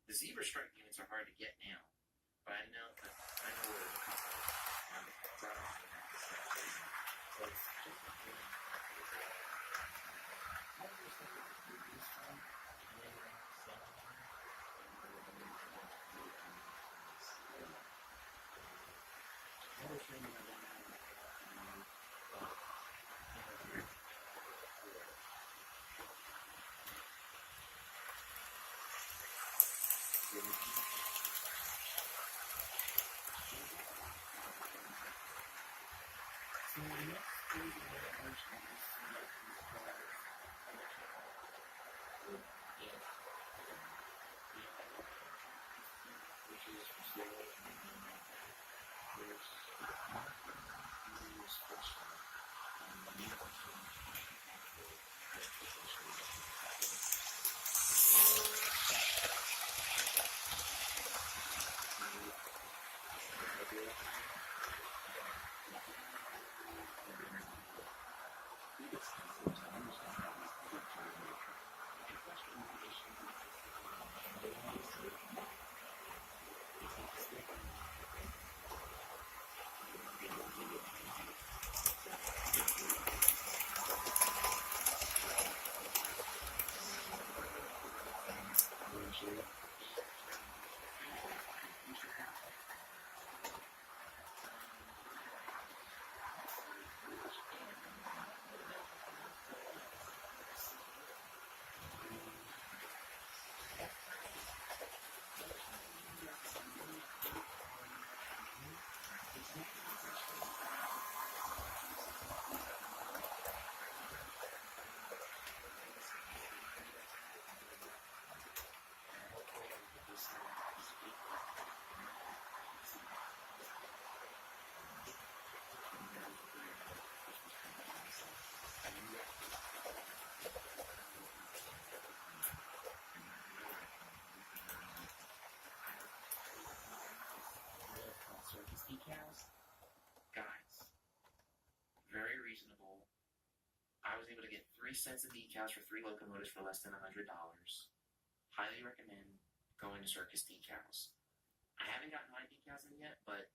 The zebra stripe units are hard to get now, but I know where there's a couple. Brought up in that discussion. So it's just a good I just think it would be useful, and then selling them, and we're going to do it on the another thing that I don't know but so the next stage of the emotion is which is for sale there's special surface decals. Guys, very reasonable. I was able to get 3 sets of decals for 3 locomotives for less than $100. Highly recommend going to Circus Decals. I haven't gotten my decals in yet, but